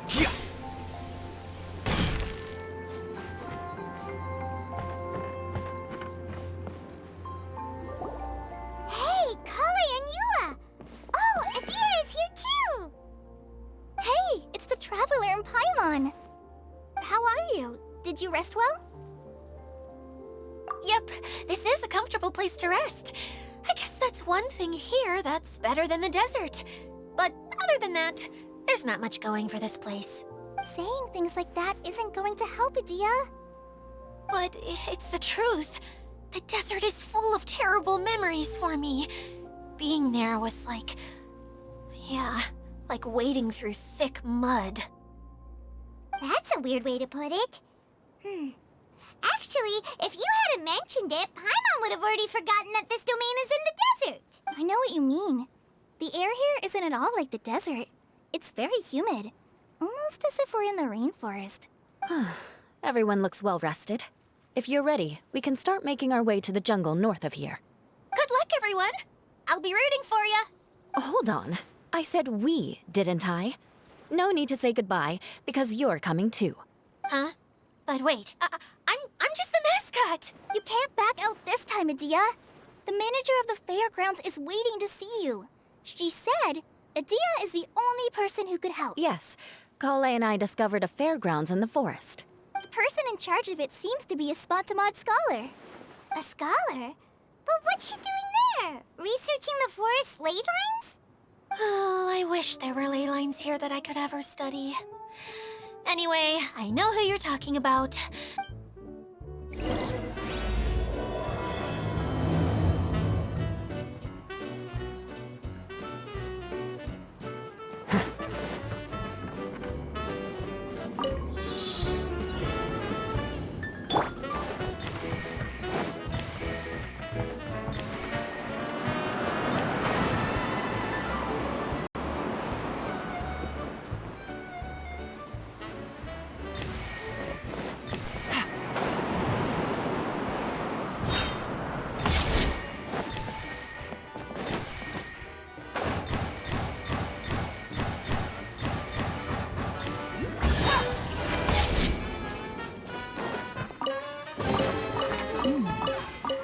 Hey, Kale and Eula! Oh, Adia is here too! Hey, it's the Traveler and Paimon! How are you? Did you rest well? Yep, this is a comfortable place to rest. I guess that's one thing here that's better than the desert. But other than that, there's not much going for this place. Saying things like that isn't going to help, Adia. But it's the truth. The desert is full of terrible memories for me. Being there was like... yeah, like wading through thick mud. That's a weird way to put it. Actually, if you hadn't mentioned it, Paimon would have already forgotten that this domain is in the desert. I know what you mean. The air here isn't at all like the desert. It's very humid. Almost as if we're in the rainforest. Everyone looks well rested. If you're ready, we can start making our way to the jungle north of here. Good luck, everyone! I'll be rooting for you! Hold on. I said we, didn't I? No need to say goodbye, because you're coming too. Huh? But wait, I'm just the mascot! You can't back out this time, Adia. The manager of the fairgrounds is waiting to see you. She said Adia is the only person who could help. Yes, Kale and I discovered a fairgrounds in the forest. The person in charge of it seems to be a Spontamod scholar. A scholar? But what's she doing there? Researching the forest ley lines? Oh, I wish there were ley lines here that I could ever study. Anyway, I know who you're talking about.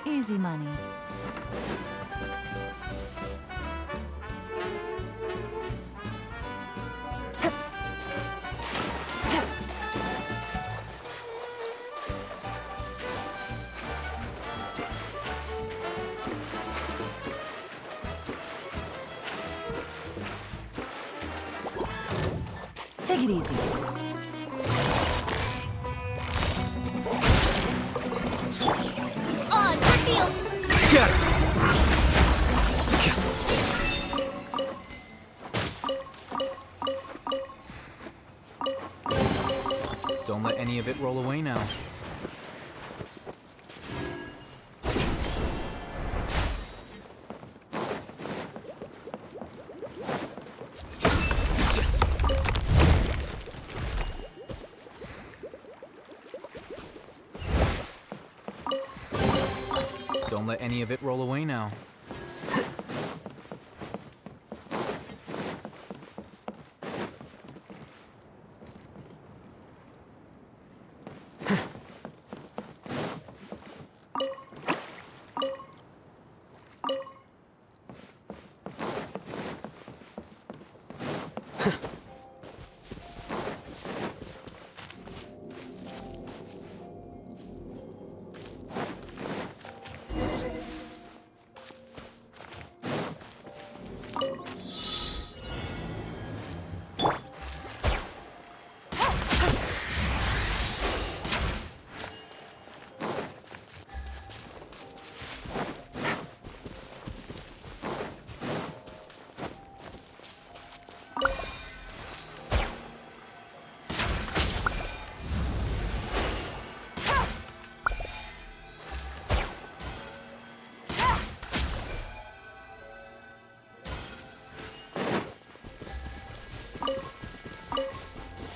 Easy money. Take it easy. Oh, Zephyr! Don't let any of it roll away now. Don't let any of it roll away now.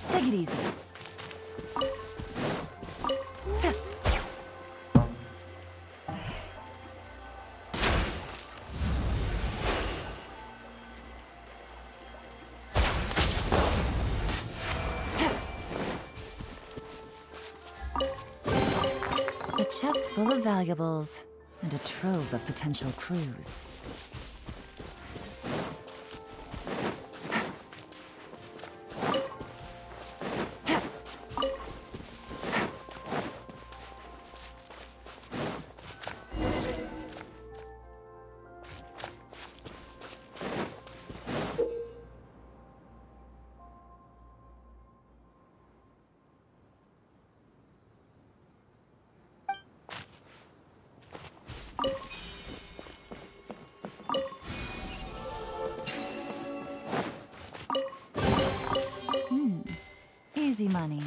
Take it easy. chest full of valuables and a trove of potential clues. Easy money.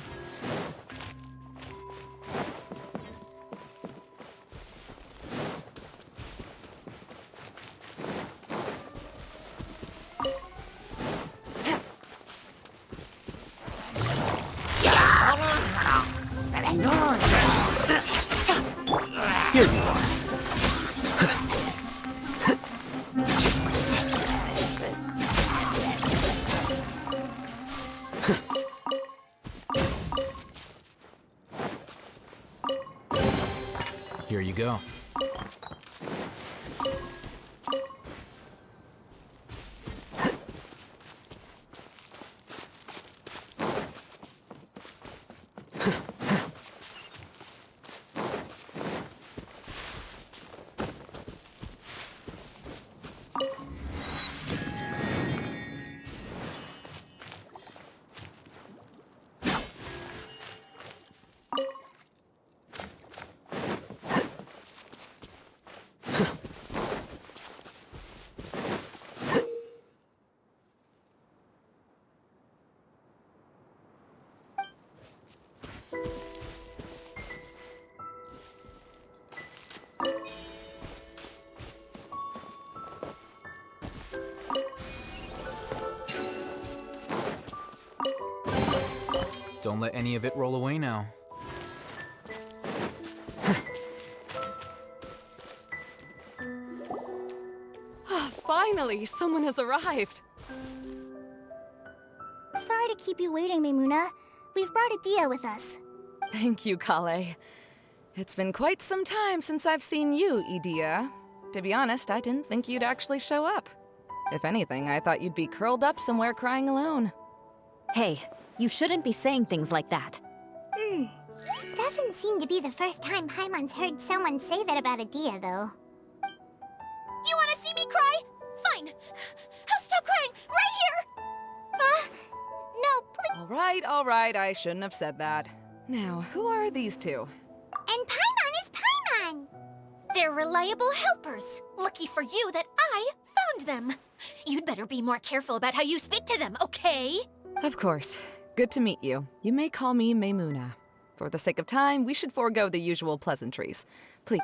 Here you are. Here you go. Don't let any of it roll away now. Finally, someone has arrived. Sorry to keep you waiting, Memuna. We've brought Adia with us. Thank you, Kale. It's been quite some time since I've seen you, Idia. To be honest, I didn't think you'd actually show up. If anything, I thought you'd be curled up somewhere crying alone. Hey, you shouldn't be saying things like that. Doesn't seem to be the first time Paimon's heard someone say that about Adia, though. You wanna see me cry? Fine. I'll stop crying right here! No, please. All right, I shouldn't have said that. Now, who are these two? And Paimon is Paimon! They're reliable helpers. Lucky for you that I found them. You'd better be more careful about how you speak to them, okay? Of course. Good to meet you. You may call me Memuna. For the sake of time, we should forego the usual pleasantries. Please.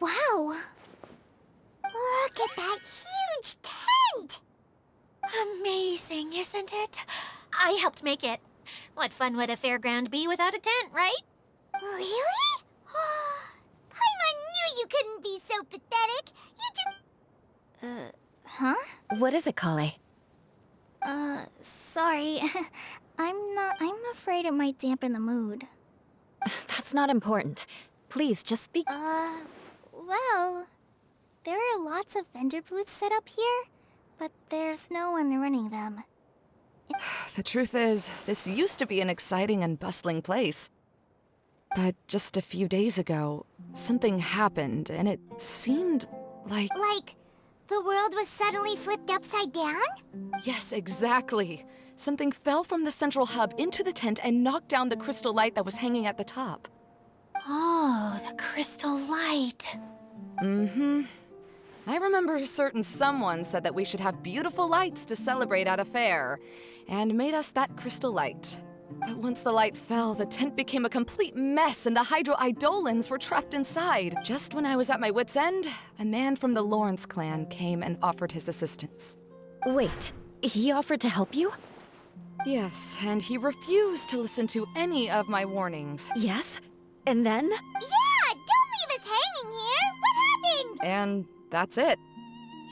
Wow! Look at that huge tent! Amazing, isn't it? I helped make it. What fun would a fairground be without a tent, right? Really? Paimon knew you couldn't be so pathetic. You just... huh? What is it, Kale? Sorry. I'm afraid it might dampen the mood. That's not important. Please, just speak. Well, there are lots of vendor booths set up here, but there's no one running them. The truth is, this used to be an exciting and bustling place. But just a few days ago, something happened, and it seemed like... Like, the world was suddenly flipped upside down? Yes, exactly. Something fell from the central hub into the tent and knocked down the crystal light that was hanging at the top. Oh, the crystal light. Mm-hmm. I remember a certain someone said that we should have beautiful lights to celebrate at a fair, and made us that crystal light. But once the light fell, the tent became a complete mess and the Hydro-Eidolons were trapped inside. Just when I was at my wit's end, a man from the Lawrence clan came and offered his assistance. Wait, he offered to help you? Yes, and he refused to listen to any of my warnings. Yes? And then? Yeah, don't leave us hanging here. What happened? And that's it.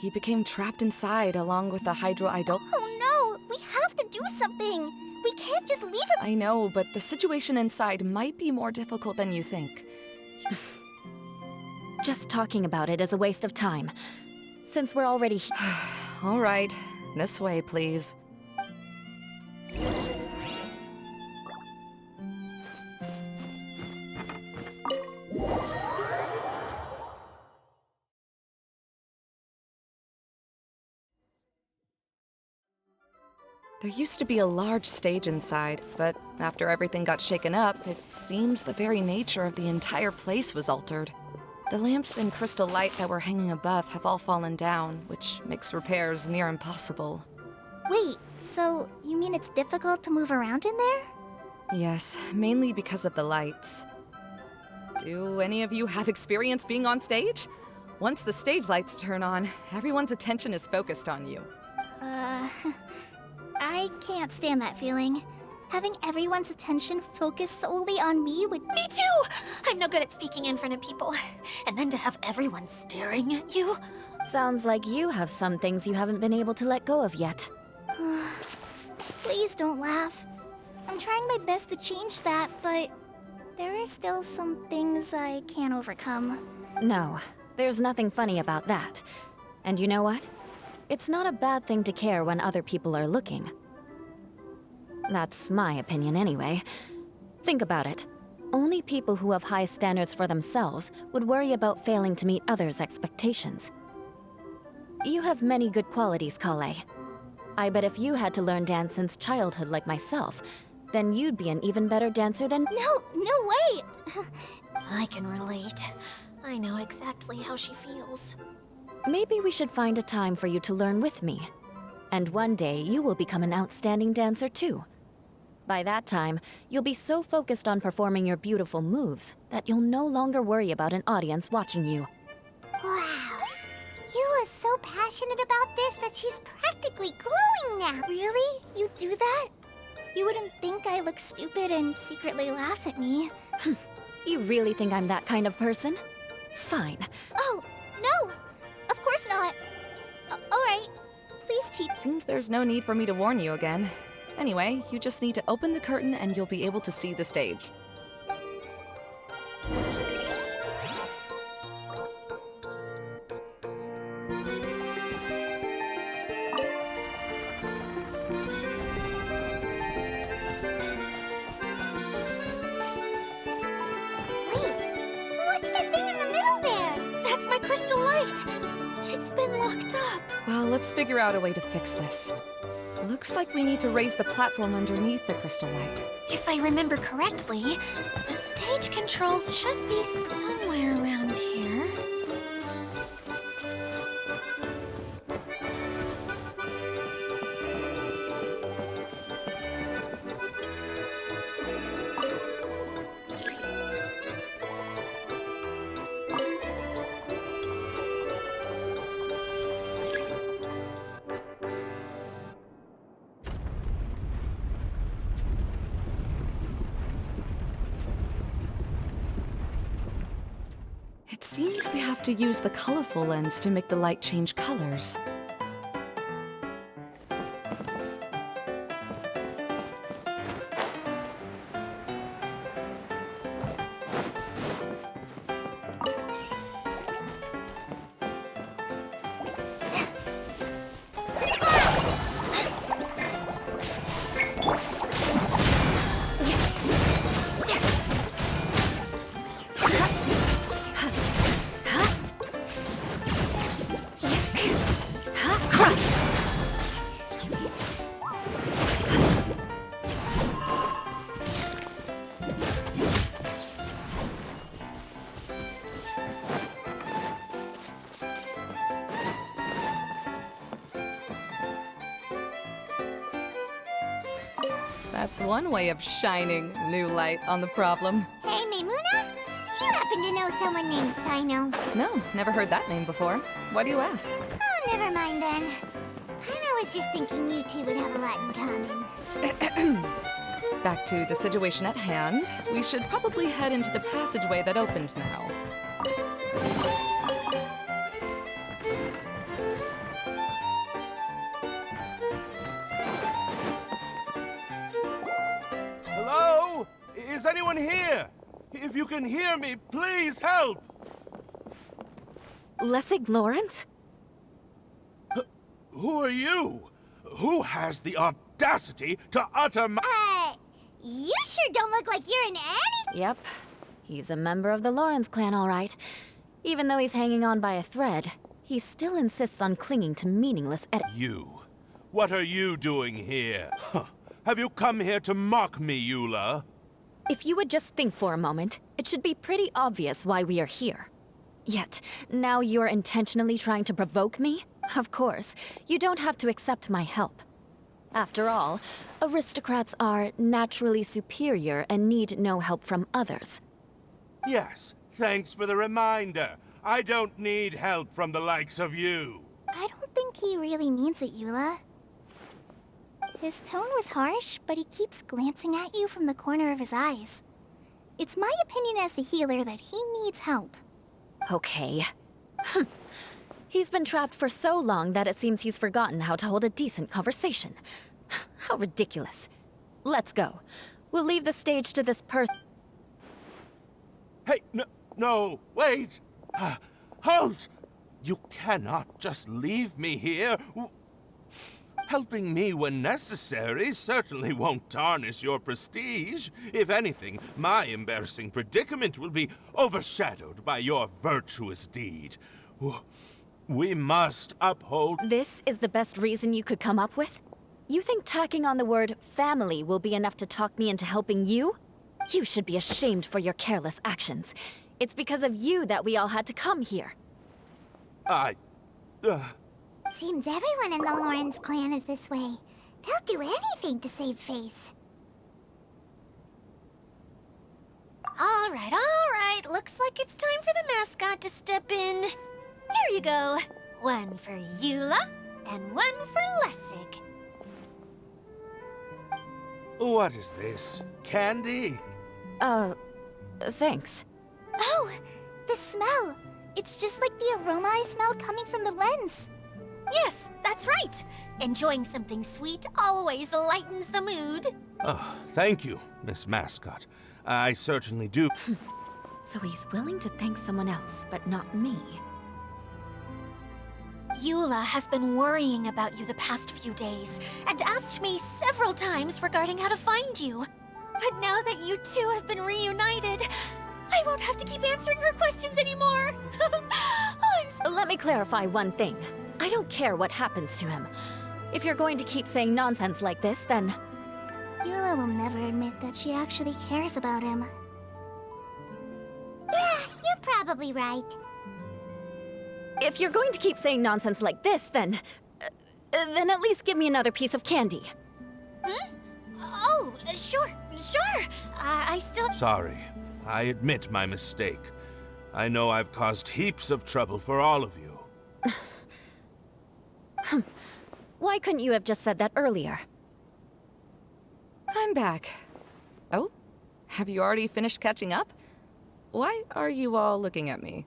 He became trapped inside along with the Hydro-Eidol. Oh no, we have to do something. We can't just leave him. I know, but the situation inside might be more difficult than you think. Just talking about it is a waste of time. Since we're already All right, this way, please. There used to be a large stage inside, but after everything got shaken up, it seems the very nature of the entire place was altered. The lamps and crystal light that were hanging above have all fallen down, which makes repairs near impossible. Wait, so you mean it's difficult to move around in there? Yes, mainly because of the lights. Do any of you have experience being on stage? Once the stage lights turn on, everyone's attention is focused on you. I can't stand that feeling. Having everyone's attention focused solely on me would... Me too! I'm no good at speaking in front of people. And then to have everyone staring at you. Sounds like you have some things you haven't been able to let go of yet. Please don't laugh. I'm trying my best to change that, but there are still some things I can't overcome. No, there's nothing funny about that. And you know what? It's not a bad thing to care when other people are looking. That's my opinion anyway. Think about it. Only people who have high standards for themselves would worry about failing to meet others' expectations. You have many good qualities, Kale. I bet if you had to learn dance since childhood like myself, then you'd be an even better dancer than— No way! I can relate. I know exactly how she feels. Maybe we should find a time for you to learn with me. And one day, you will become an outstanding dancer too. By that time, you'll be so focused on performing your beautiful moves that you'll no longer worry about an audience watching you. Wow. You are so passionate about this that she's practically glowing now. Really? You do that? You wouldn't think I look stupid and secretly laugh at me. You really think I'm that kind of person? Fine. Oh, no! Of course not. Alright. Please teach. Seems there's no need for me to warn you again. Anyway, you just need to open the curtain and you'll be able to see the stage. Well, let's figure out a way to fix this. Looks like we need to raise the platform underneath the crystal light. If I remember correctly, the stage controls should be somewhere around here. It seems we have to use the colorful lens to make the light change colors. That's one way of shining new light on the problem. Hey, Maimuna? Do you happen to know someone named Sino? No, never heard that name before. Why do you ask? Oh, never mind then. I was just thinking you two would have a lot in common. Back to the situation at hand. We should probably head into the passageway that opened now. Hello? Is anyone here? If you can hear me, please help! Lessig Lawrence? Who are you? Who has the audacity to utter my— You sure don't look like you're in any— Yep. He's a member of the Lawrence clan, all right. Even though he's hanging on by a thread, he still insists on clinging to meaningless You. What are you doing here? Huh. Have you come here to mock me, Eula? If you would just think for a moment, it should be pretty obvious why we are here. Yet, now you're intentionally trying to provoke me? Of course, you don't have to accept my help. After all, aristocrats are naturally superior and need no help from others. Yes, thanks for the reminder. I don't need help from the likes of you. I don't think he really means it, Eula. His tone was harsh, but he keeps glancing at you from the corner of his eyes. It's my opinion as the healer that he needs help. Okay. He's been trapped for so long that it seems he's forgotten how to hold a decent conversation. How ridiculous. Let's go. We'll leave the stage to this person. Hey, no, wait! Halt! You cannot just leave me here. Helping me when necessary certainly won't tarnish your prestige. If anything, my embarrassing predicament will be overshadowed by your virtuous deed. We must uphold— This is the best reason you could come up with? You think tacking on the word family will be enough to talk me into helping you? You should be ashamed for your careless actions. It's because of you that we all had to come here. Seems everyone in the Lawrence clan is this way. They'll do anything to save face. All right. Looks like it's time for the mascot to step in. Here you go. One for Eula, and one for Lessig. What is this? Candy? Thanks. Oh, the smell. It's just like the aroma I smelled coming from the lens. Yes, that's right. Enjoying something sweet always lightens the mood. Oh, thank you, Miss Mascot. I certainly do. So he's willing to thank someone else, but not me. Eula has been worrying about you the past few days and asked me several times regarding how to find you. But now that you two have been reunited, I won't have to keep answering her questions anymore. Let me clarify one thing. I don't care what happens to him. If you're going to keep saying nonsense like this, then... Eula will never admit that she actually cares about him. Yeah, you're probably right. If you're going to keep saying nonsense like this, then at least give me another piece of candy. Oh, sure. I still... Sorry. I admit my mistake. I know I've caused heaps of trouble for all of you. Why couldn't you have just said that earlier? I'm back. Oh? Have you already finished catching up? Why are you all looking at me?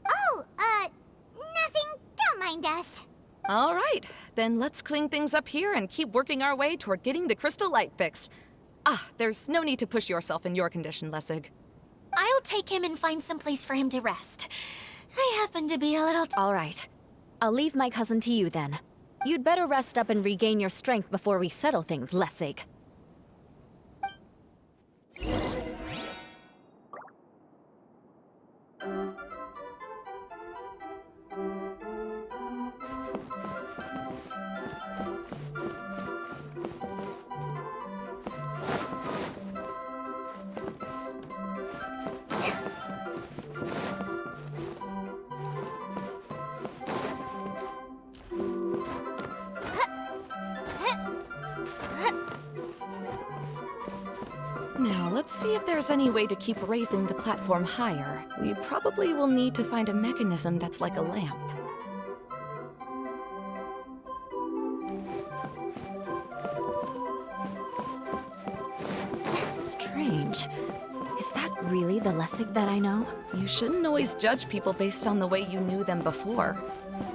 Oh, nothing. Don't mind us. All right, then let's clean things up here and keep working our way toward getting the crystal light fixed. There's no need to push yourself in your condition, Lessig. I'll take him and find some place for him to rest. I happen to be a little... All right. I'll leave my cousin to you then. You'd better rest up and regain your strength before we settle things, Lessig. see if there's any way to keep raising the platform higher. We probably will need to find a mechanism that's like a lamp. Strange. Is that really the Lessig that I know? You shouldn't always judge people based on the way you knew them before.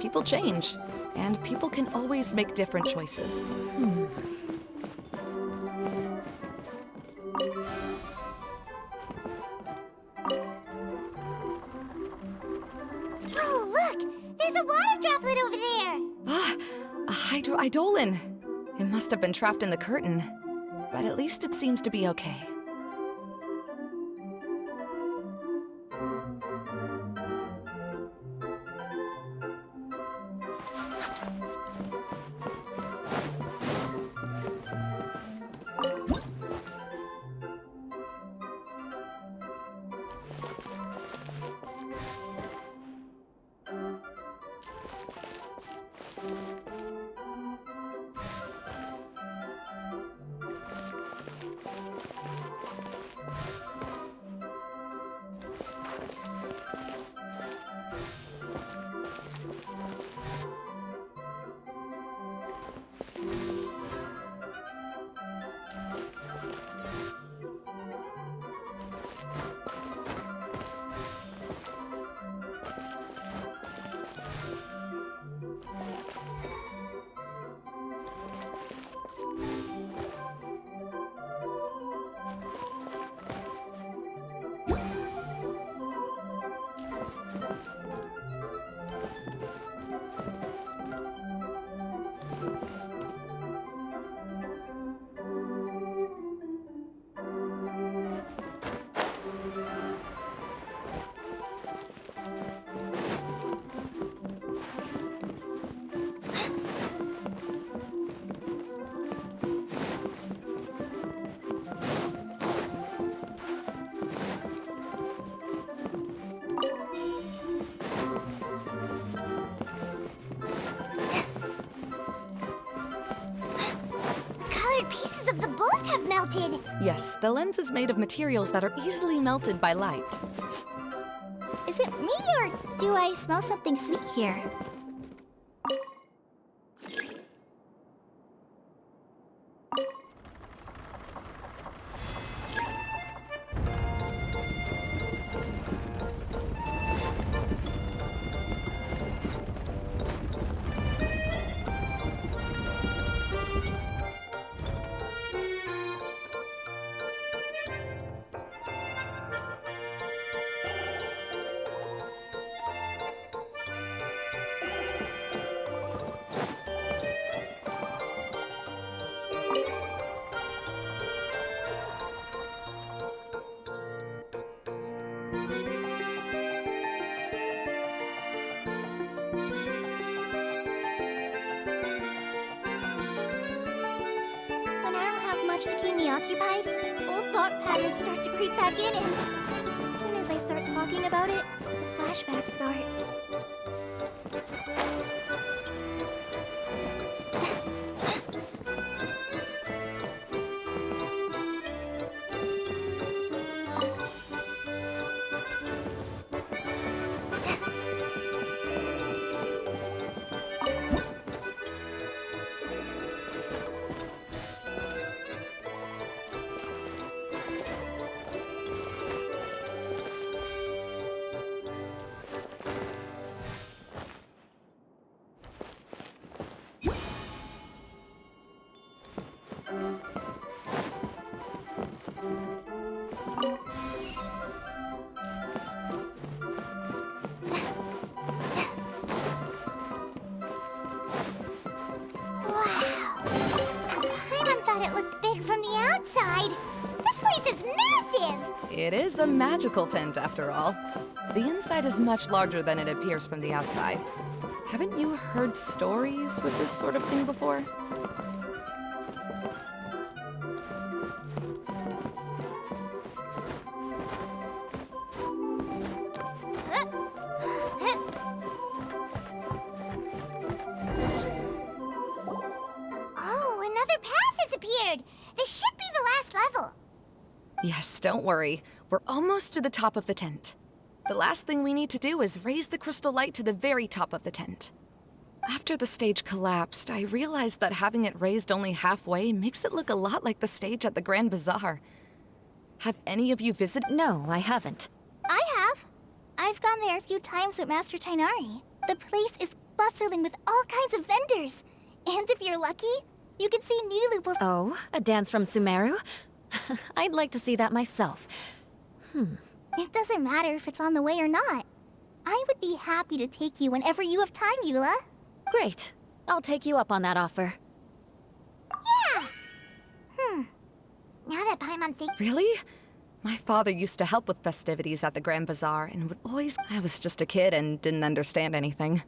People change, and people can always make different choices. Oh, look! There's a water droplet over there! Ah, a hydroidolin! It must have been trapped in the curtain, but at least it seems to be okay. Melted. Yes, the lens is made of materials that are easily melted by light. Is it me, or do I smell something sweet here? Much to keep me occupied, old thought patterns start to creep back in, and as soon as I start talking about it, the flashbacks start. It is a magical tent, after all. The inside is much larger than it appears from the outside. Haven't you heard stories with this sort of thing before? Oh, another path has appeared! This should be the last level. Yes, don't worry. We're almost to the top of the tent. The last thing we need to do is raise the crystal light to the very top of the tent. After the stage collapsed, I realized that having it raised only halfway makes it look a lot like the stage at the Grand Bazaar. Have any of you visited? No, I haven't. I have. I've gone there a few times with Master Tainari. The place is bustling with all kinds of vendors. And if you're lucky, you can see Nulu perform. Oh, a dance from Sumeru? I'd like to see that myself. It doesn't matter if it's on the way or not. I would be happy to take you whenever you have time, Eula. Great. I'll take you up on that offer. Yeah! Now that Paimon thinks... Really? My father used to help with festivities at the Grand Bazaar and would always... I was just a kid and didn't understand anything.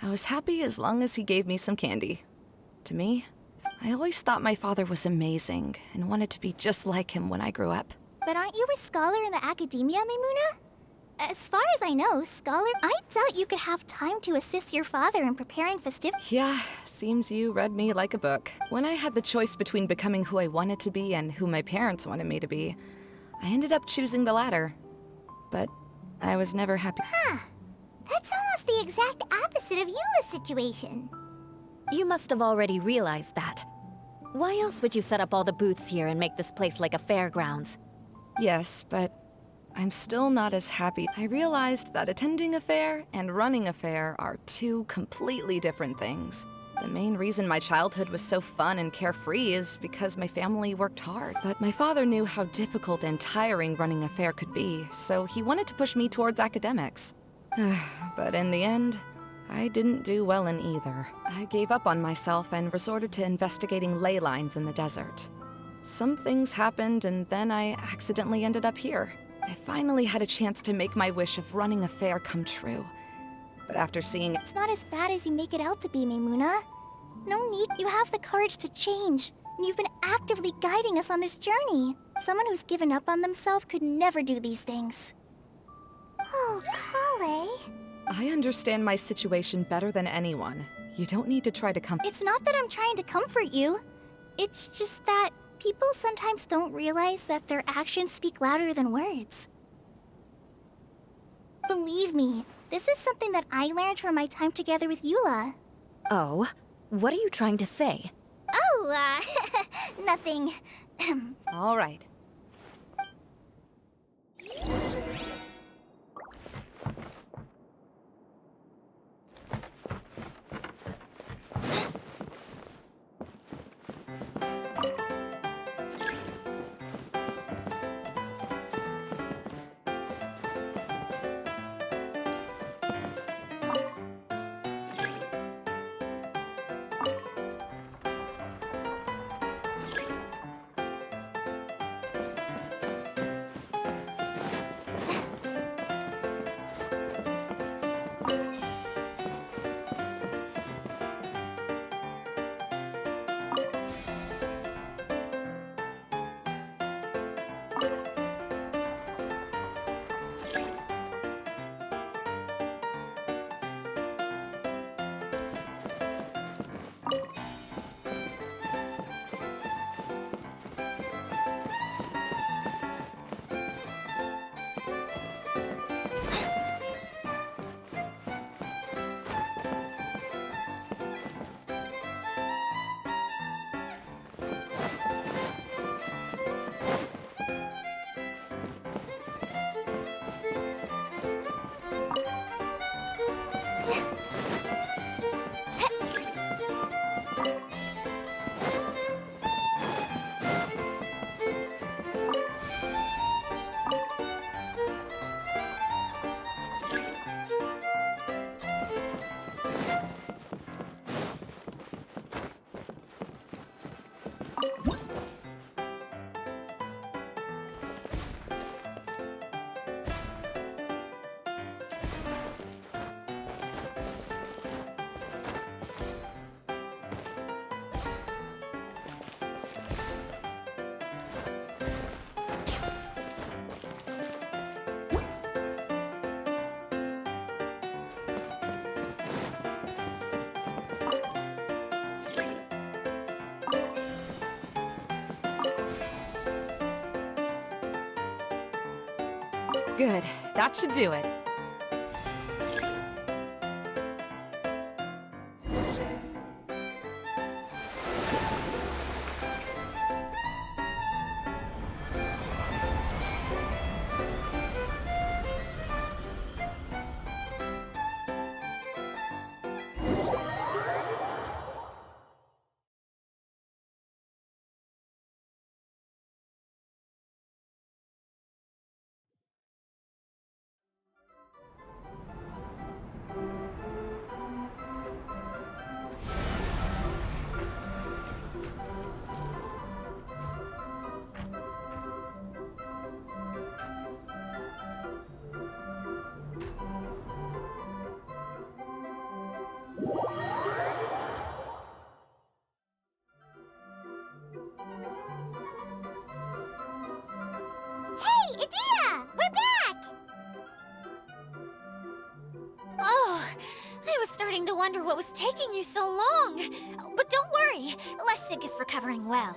I was happy as long as he gave me some candy. To me, I always thought my father was amazing and wanted to be just like him when I grew up. But aren't you a scholar in the academia, Maimuna? As far as I know, scholar, I doubt you could have time to assist your father in preparing festivities. Yeah, seems you read me like a book. When I had the choice between becoming who I wanted to be and who my parents wanted me to be, I ended up choosing the latter. But I was never happy. That's almost the exact opposite of Eula's situation. You must have already realized that. Why else would you set up all the booths here and make this place like a fairgrounds? Yes, but I'm still not as happy. I realized that attending a fair and running a fair are two completely different things. The main reason my childhood was so fun and carefree is because my family worked hard. But my father knew how difficult and tiring running a fair could be, so he wanted to push me towards academics. But in the end, I didn't do well in either. I gave up on myself and resorted to investigating ley lines in the desert. Some things happened, and then I accidentally ended up here. I finally had a chance to make my wish of running a fair come true. But after seeing... It's not as bad as you make it out to be, Maimuna. No need. You have the courage to change. You've been actively guiding us on this journey. Someone who's given up on themselves could never do these things. Oh, Kale. I understand my situation better than anyone. You don't need to try to come... It's not that I'm trying to comfort you. It's just that people sometimes don't realize that their actions speak louder than words. Believe me, this is something that I learned from my time together with Eula. Oh, what are you trying to say? Oh, nothing. All right. Good. That should do it. Hey, Idea! We're back! Oh, I was starting to wonder what was taking you so long. But don't worry, Lessig is recovering well.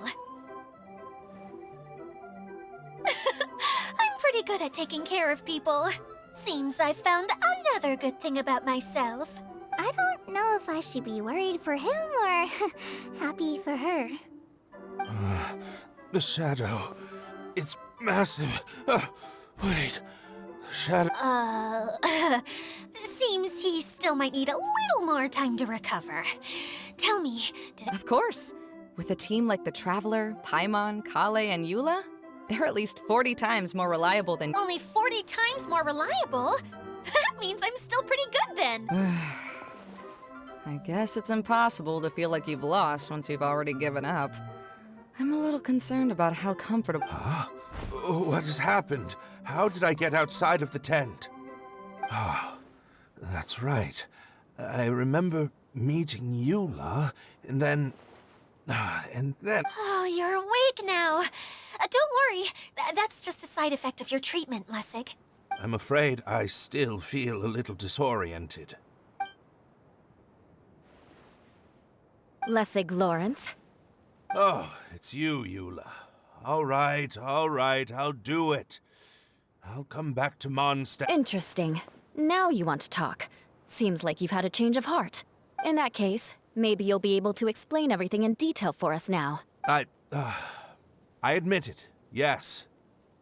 I'm pretty good at taking care of people. Seems I've found another good thing about myself. I don't know if I should be worried for him or happy for her. The shadow. It's massive. Wait. The shadow. Seems he still might need a little more time to recover. Tell me, did Of course. With a team like the Traveler, Paimon, Kale, and Eula, they're at least 40 times more reliable than— only 40 times more reliable? That means I'm still pretty good then. I guess it's impossible to feel like you've lost once you've already given up. I'm a little concerned about how comfortable— Huh? What has happened? How did I get outside of the tent? Ah, that's right. I remember meeting Eula, and then... Oh, you're awake now. Don't worry. That's just a side effect of your treatment, Lessig. I'm afraid I still feel a little disoriented. Lessig Lawrence. Oh, it's you, Eula. All right, I'll do it. I'll come back to Mondstadt. Interesting. Now you want to talk. Seems like you've had a change of heart. In that case, maybe you'll be able to explain everything in detail for us now. I admit it, yes.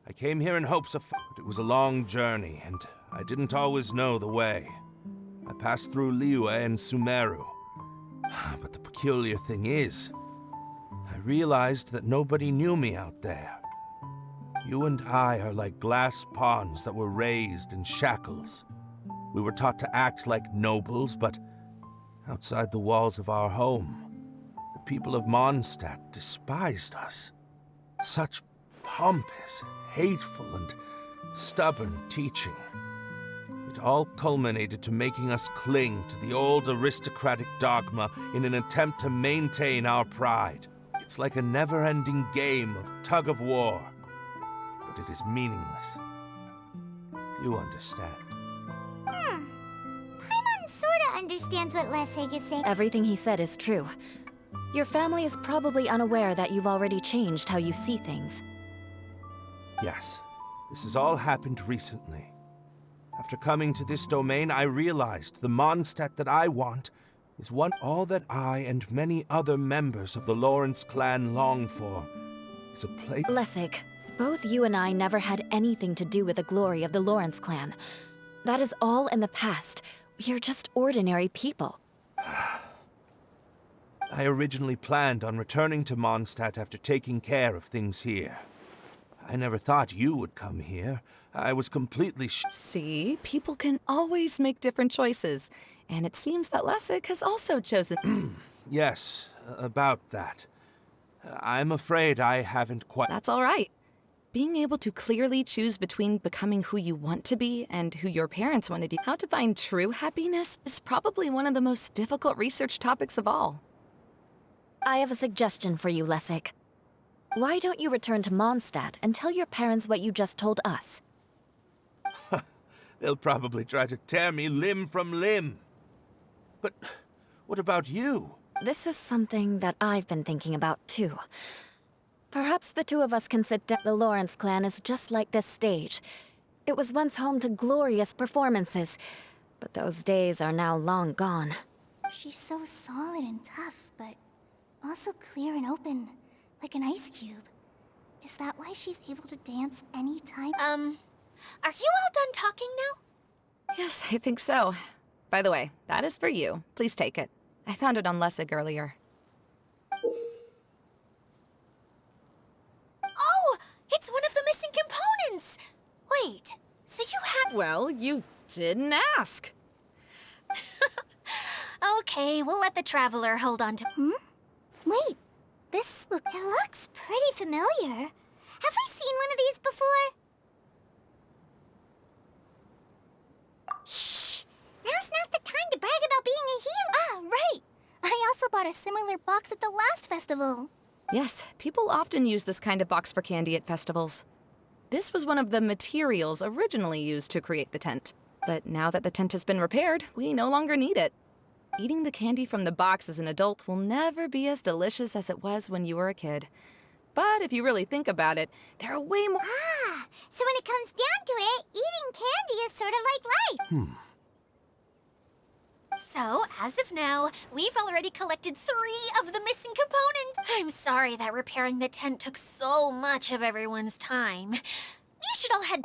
I came here in hopes of... But it was a long journey, and I didn't always know the way. I passed through Liyue and Sumeru. But the peculiar thing is, I realized that nobody knew me out there. You and I are like glass pawns that were raised in shackles. We were taught to act like nobles, but outside the walls of our home, the people of Mondstadt despised us. Such pompous, hateful, and stubborn teaching. It all culminated to making us cling to the old aristocratic dogma in an attempt to maintain our pride. It's like a never-ending game of tug-of-war, but it is meaningless. You understand. Paimon sorta understands what Lessig is saying. Everything he said is true. Your family is probably unaware that you've already changed how you see things. Yes, this has all happened recently. After coming to this domain, I realized the Mondstadt that I want is all that I and many other members of the Lawrence clan long for is a place... Lessig, both you and I never had anything to do with the glory of the Lawrence clan. That is all in the past. We're just ordinary people. I originally planned on returning to Mondstadt after taking care of things here. I never thought you would come here. I was completely See, people can always make different choices. And it seems that Lessig has also chosen— Yes, about that. I'm afraid I haven't quite... That's all right. Being able to clearly choose between becoming who you want to be and who your parents wanted you— How to find true happiness is probably one of the most difficult research topics of all. I have a suggestion for you, Lessig. Why don't you return to Mondstadt and tell your parents what you just told us? They'll probably try to tear me limb from limb. But what about you? This is something that I've been thinking about, too. Perhaps the two of us can sit down. The Lawrence clan is just like this stage. It was once home to glorious performances, but those days are now long gone. She's so solid and tough, but also clear and open, like an ice cube. Is that why she's able to dance anytime? Are you all done talking now? Yes, I think so. By the way, that is for you. Please take it. I found it on Lessig earlier. Oh, it's one of the missing components! Wait, so you had... Well, you didn't ask. Okay, we'll let the Traveler hold on to... Wait, it looks pretty familiar. Have we seen one of these before? Shh! Now's not the time to brag about being a hero. Ah, right! I also bought a similar box at the last festival. Yes, people often use this kind of box for candy at festivals. This was one of the materials originally used to create the tent. But now that the tent has been repaired, we no longer need it. Eating the candy from the box as an adult will never be as delicious as it was when you were a kid. But if you really think about it, there are way more... Ah, so when it comes down to it, eating candy is sort of like life. So, as of now, we've already collected 3 of the missing components. I'm sorry that repairing the tent took so much of everyone's time. You should all head...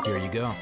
Here you go.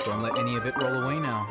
Don't let any of it roll away now.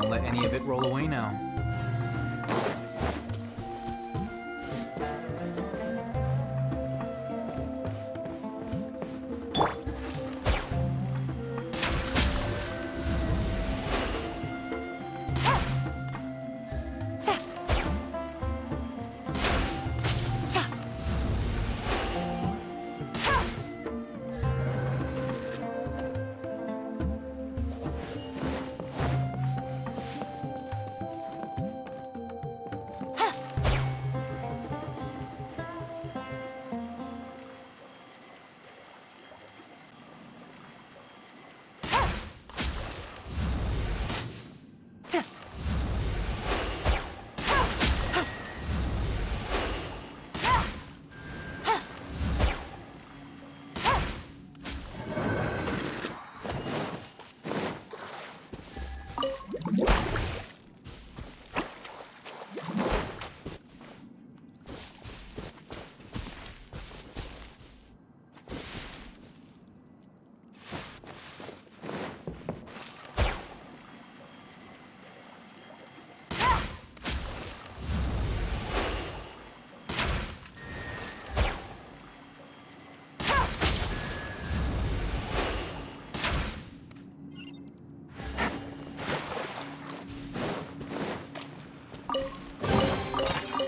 Don't let any of it roll away now.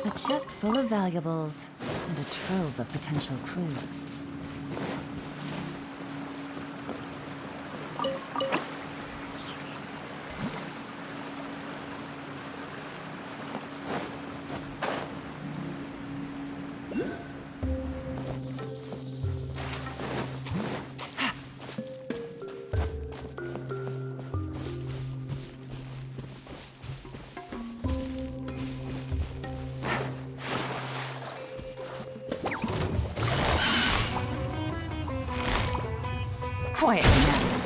A chest full of valuables, and a trove of potential clues. Quietly now.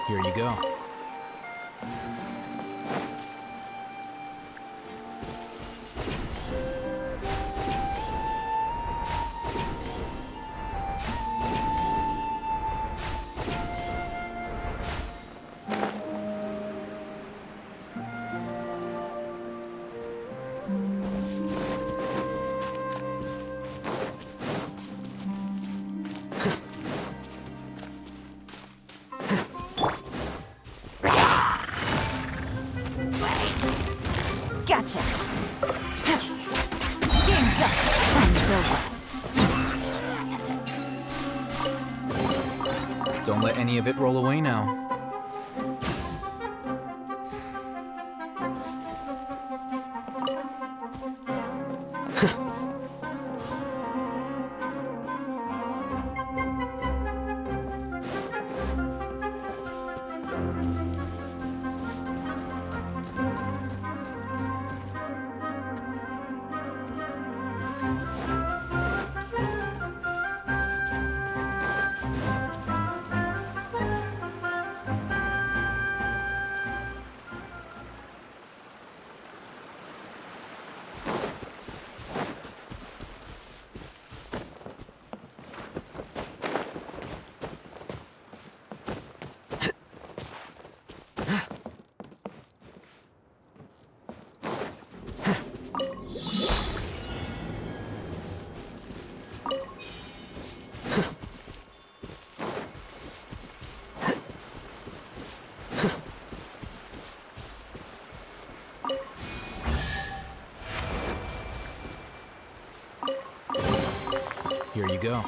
Here you go. Don't let any of it roll away now. Here you go.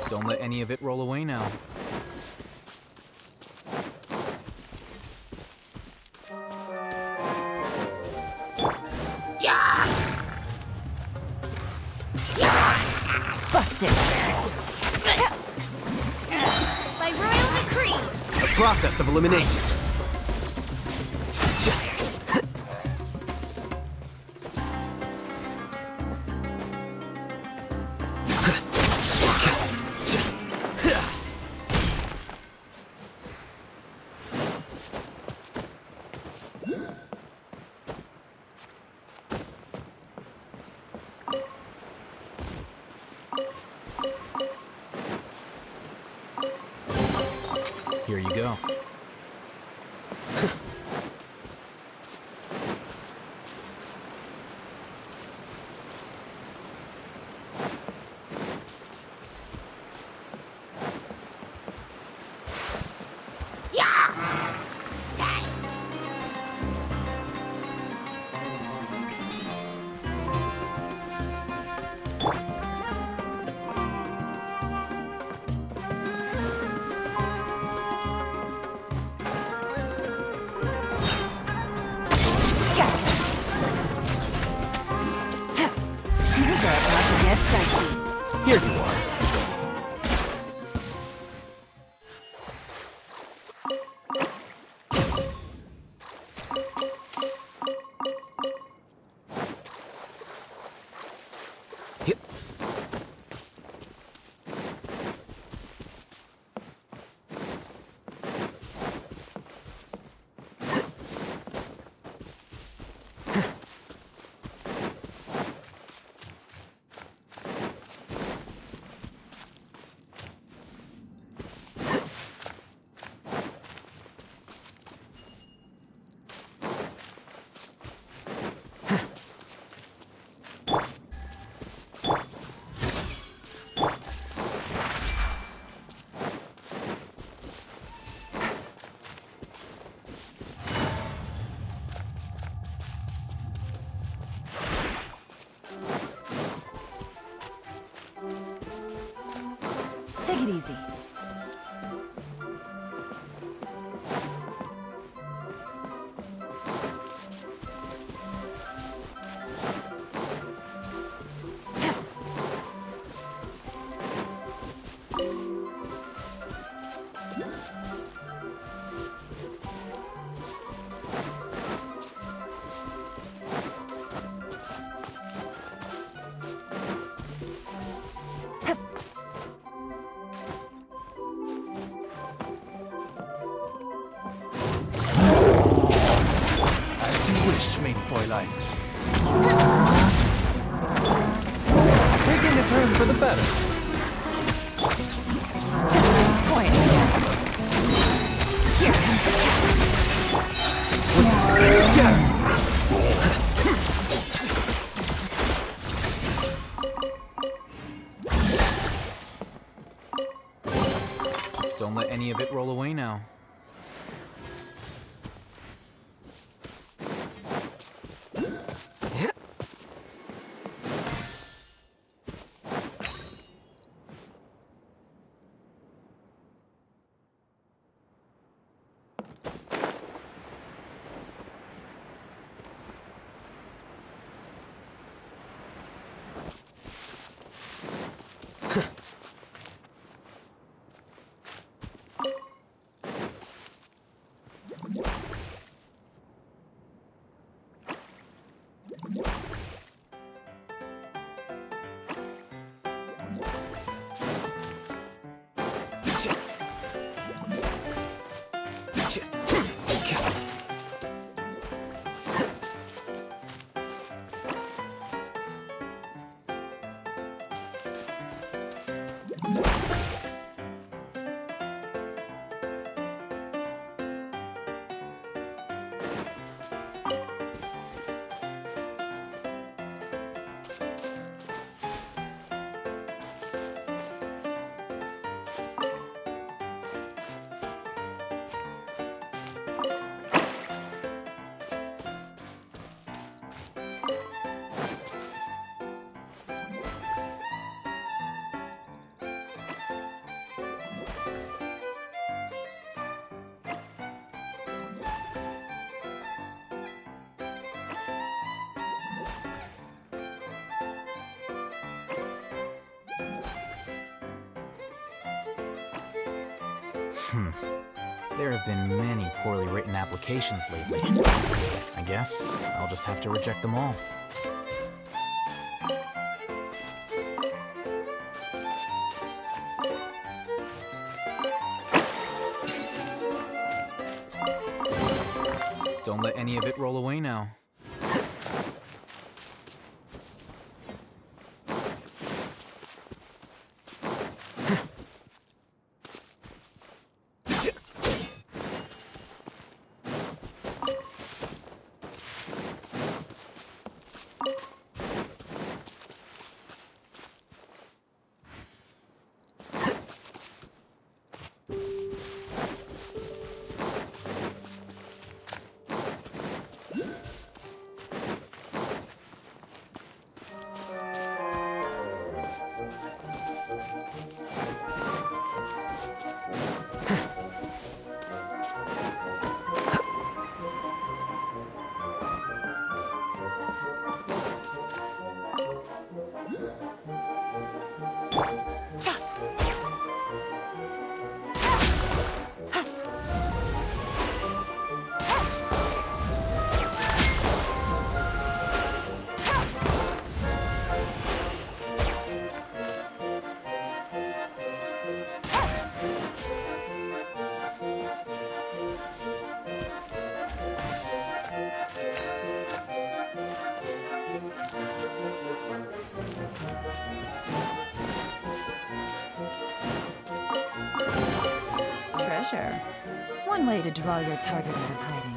Don't let any of it roll away now. Busted! By royal decree! The process of elimination. Here you go. Frisch, mein Fräulein. Taking a turn for the better. Point. Here comes the Scatter. Don't let any of it roll away now. There have been many poorly written applications lately. I guess I'll just have to reject them all. Don't let any of it roll away now. Treasure. One way to draw your target out of hiding.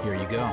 Here you go.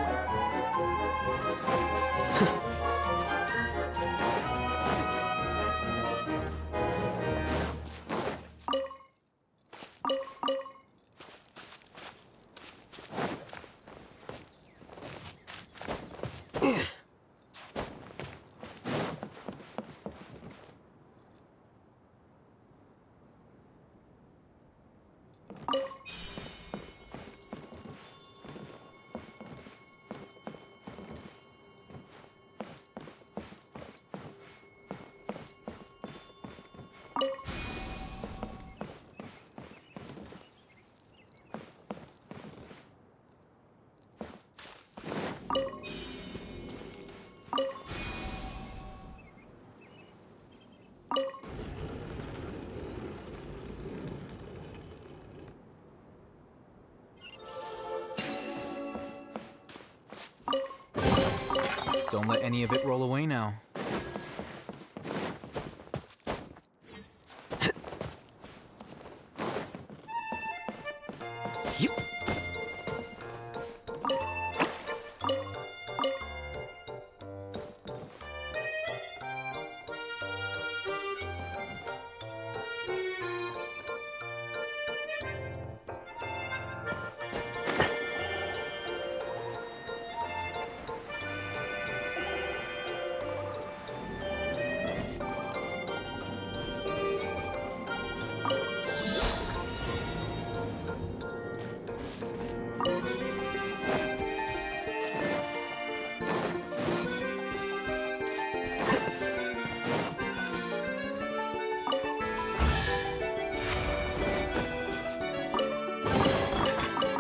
Don't let any of it roll away now.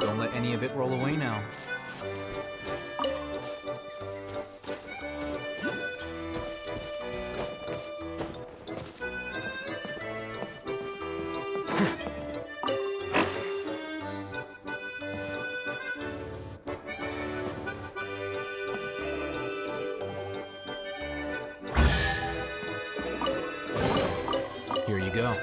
Don't let any of it roll away now. Here you go.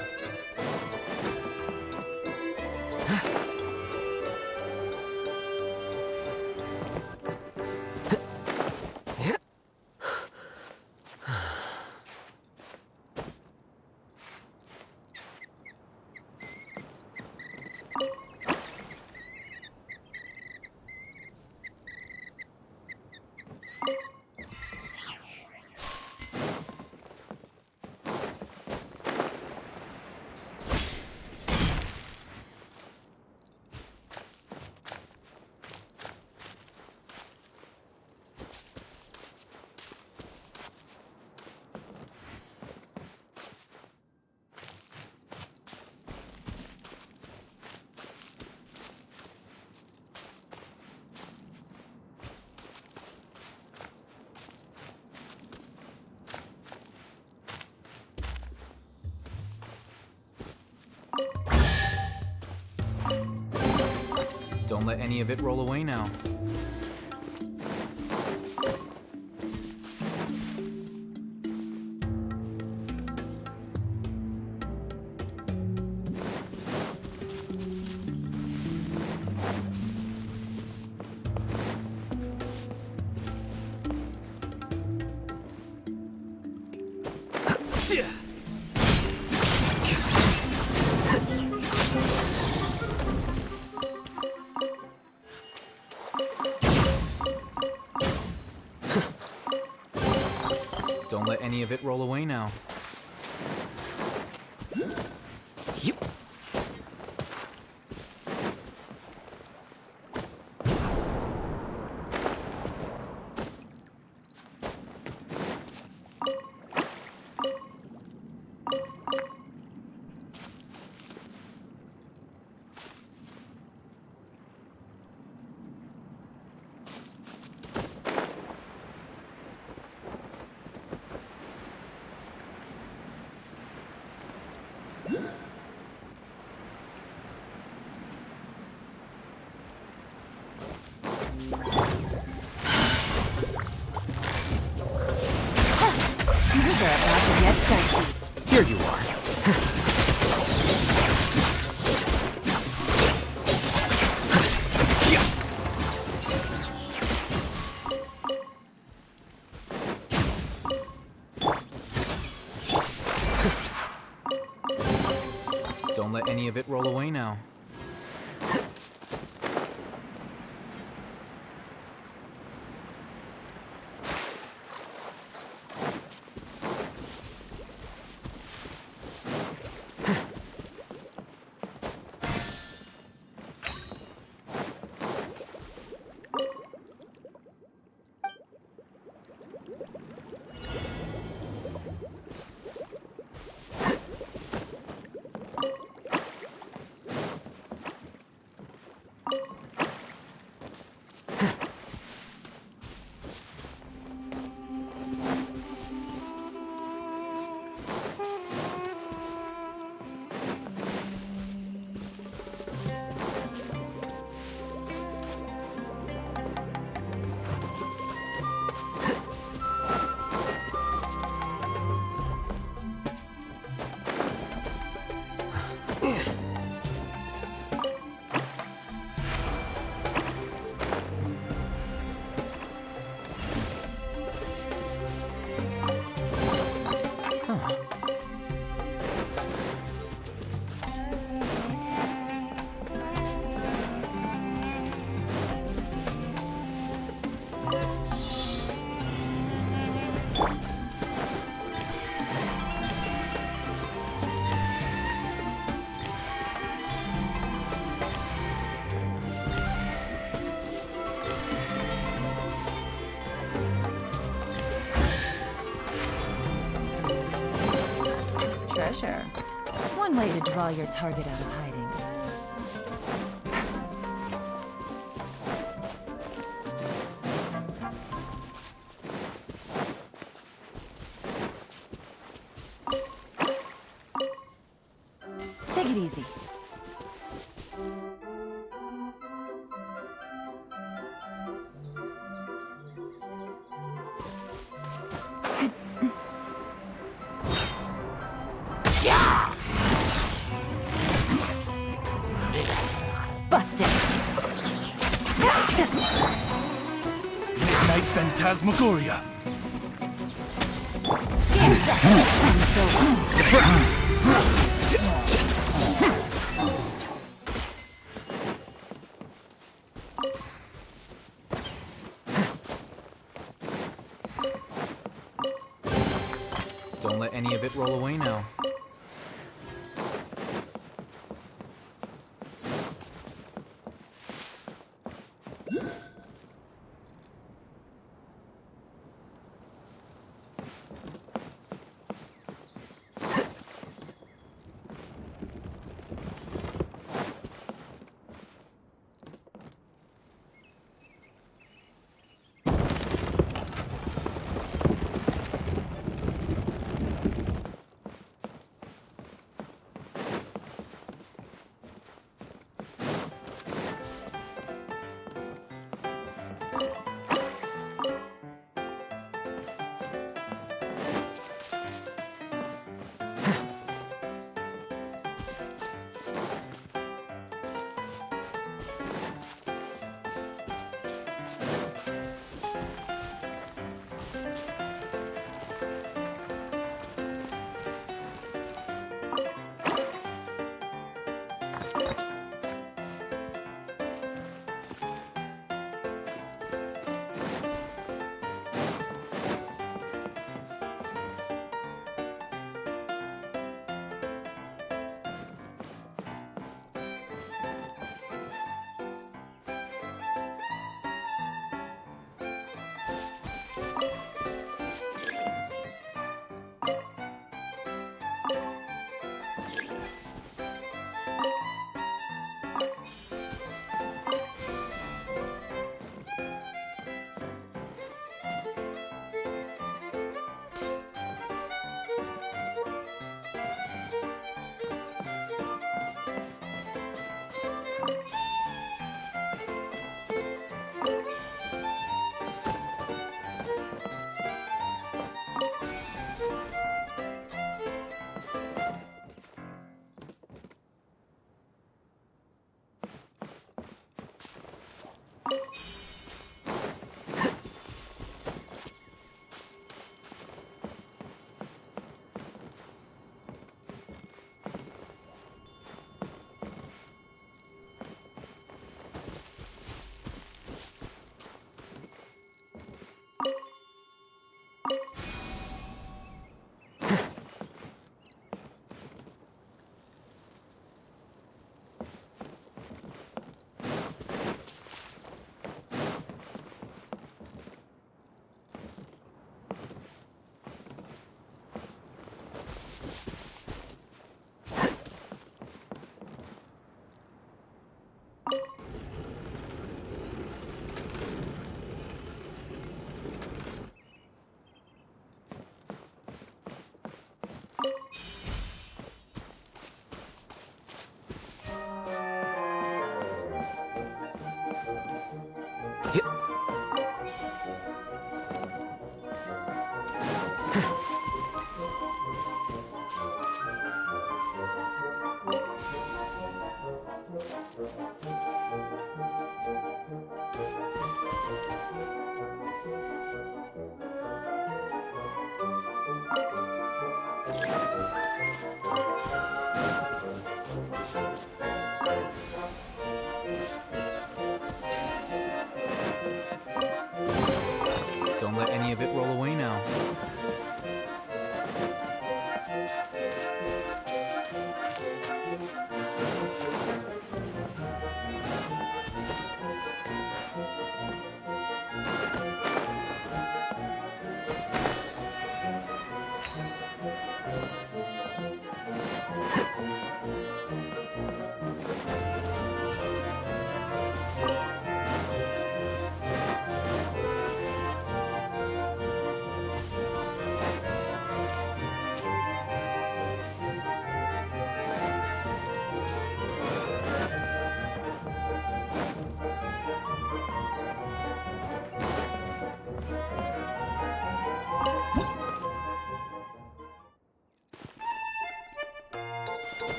Don't let any of it roll away now. Don't let any of it roll away now. Here you are. Don't let any of it roll away now. pleasure. One way to draw your target out of hiding. Take it easy. Busted! Midnight Phantasmagoria. Don't let any of it roll away now. Don't let any of it roll away now.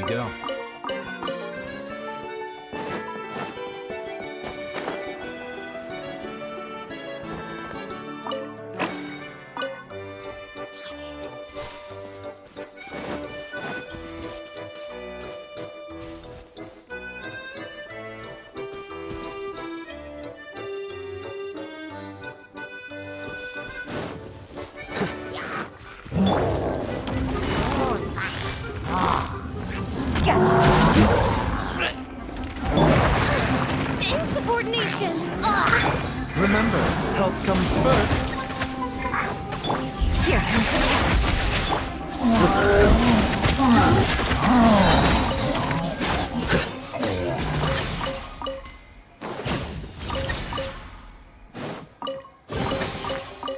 go. Insubordination! Remember, health comes first. Here comes the catch.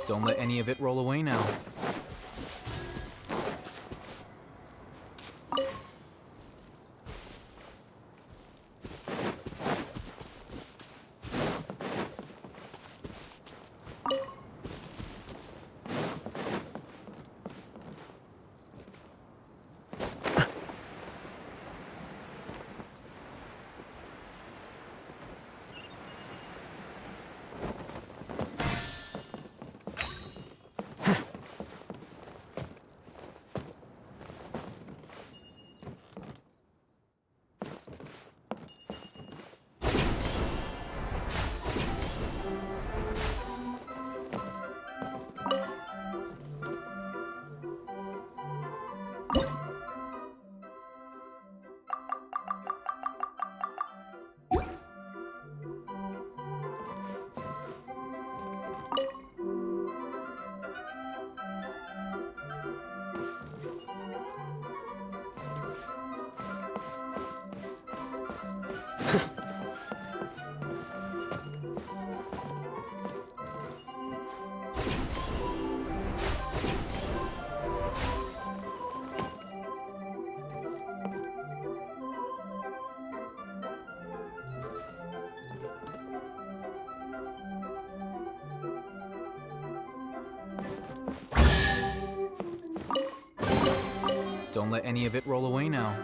Don't let any of it roll away now. Don't let any of it roll away now.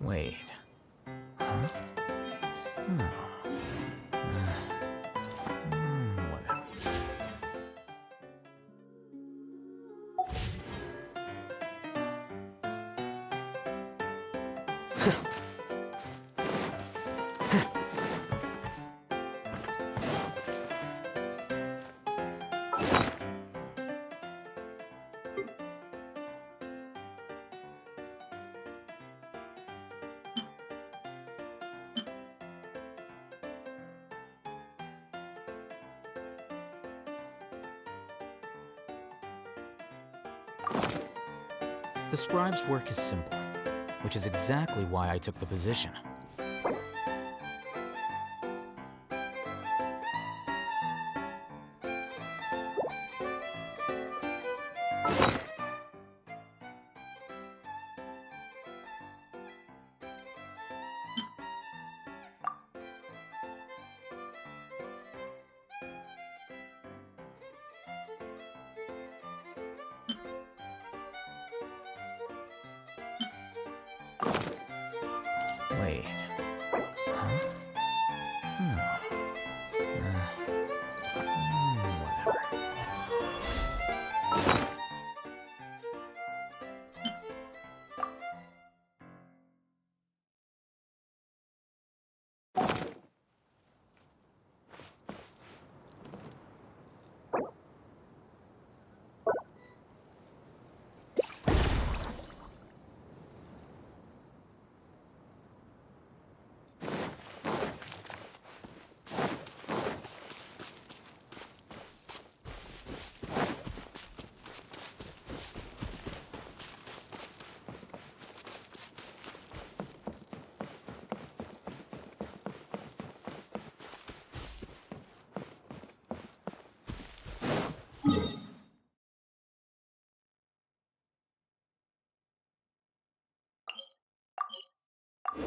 Wait. Huh? No. Whatever. The scribe's work is simple, which is exactly why I took the position. Hey,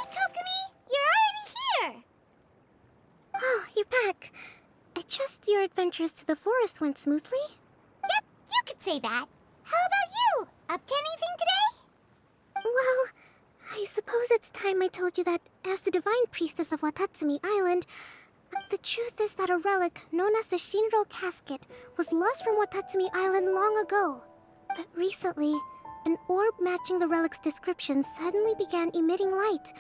Kokomi! You're already here! Oh, you're back. I trust your adventures to the forest went smoothly? Yep, you could say that. How about you? Up to anything today? Well, I suppose it's time I told you that as the divine priestess of Watatsumi Island, the truth is that a relic known as the Shinro casket was lost from Watatsumi Island long ago. But recently, an orb matching the relic's description suddenly began emitting light,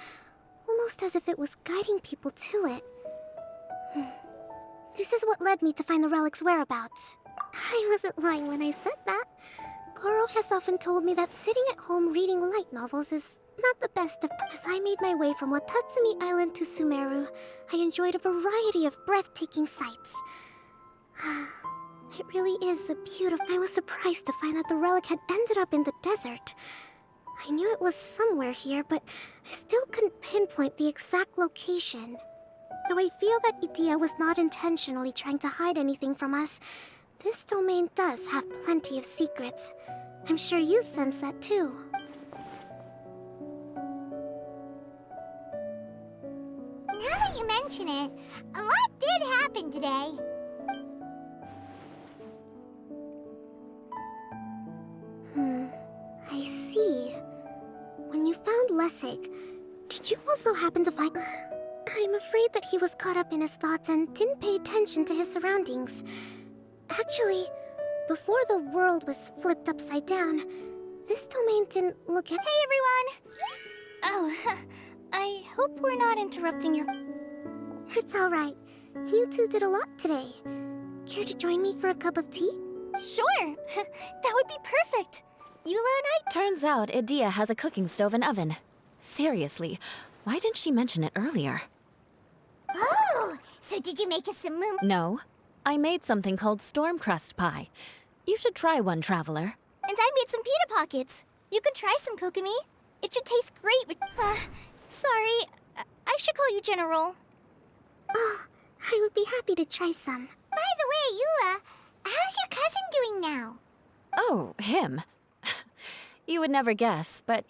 almost as if it was guiding people to it. This is what led me to find the relic's whereabouts. I wasn't lying when I said that. Goro has often told me that sitting at home reading light novels is not the best of... As I made my way from Watatsumi Island to Sumeru, I enjoyed a variety of breathtaking sights. It really is a beautiful... I was surprised to find that the relic had ended up in the desert. I knew it was somewhere here, but I still couldn't pinpoint the exact location. Though I feel that Idia was not intentionally trying to hide anything from us, this domain does have plenty of secrets. I'm sure you've sensed that too. Now that you mention it, a lot did happen today. I see. When you found Lessig, did you also happen to find... I'm afraid that he was caught up in his thoughts and didn't pay attention to his surroundings. Actually, before the world was flipped upside down, this domain didn't look at... Hey, everyone! Oh, I hope we're not interrupting your... It's alright. You two did a lot today. Care to join me for a cup of tea? Sure! That would be perfect! Eula and I... Turns out Idia has a cooking stove and oven. Seriously, why didn't she mention it earlier? Oh! So did you make us some moon... No, I made something called storm crust pie. You should try one, Traveler. And I made some pita pockets. You could try some, Kokomi. It should taste great with... sorry. I should call you General. Oh, I would be happy to try some. By the way, Eula, how's your cousin doing now? Oh, him. You would never guess, but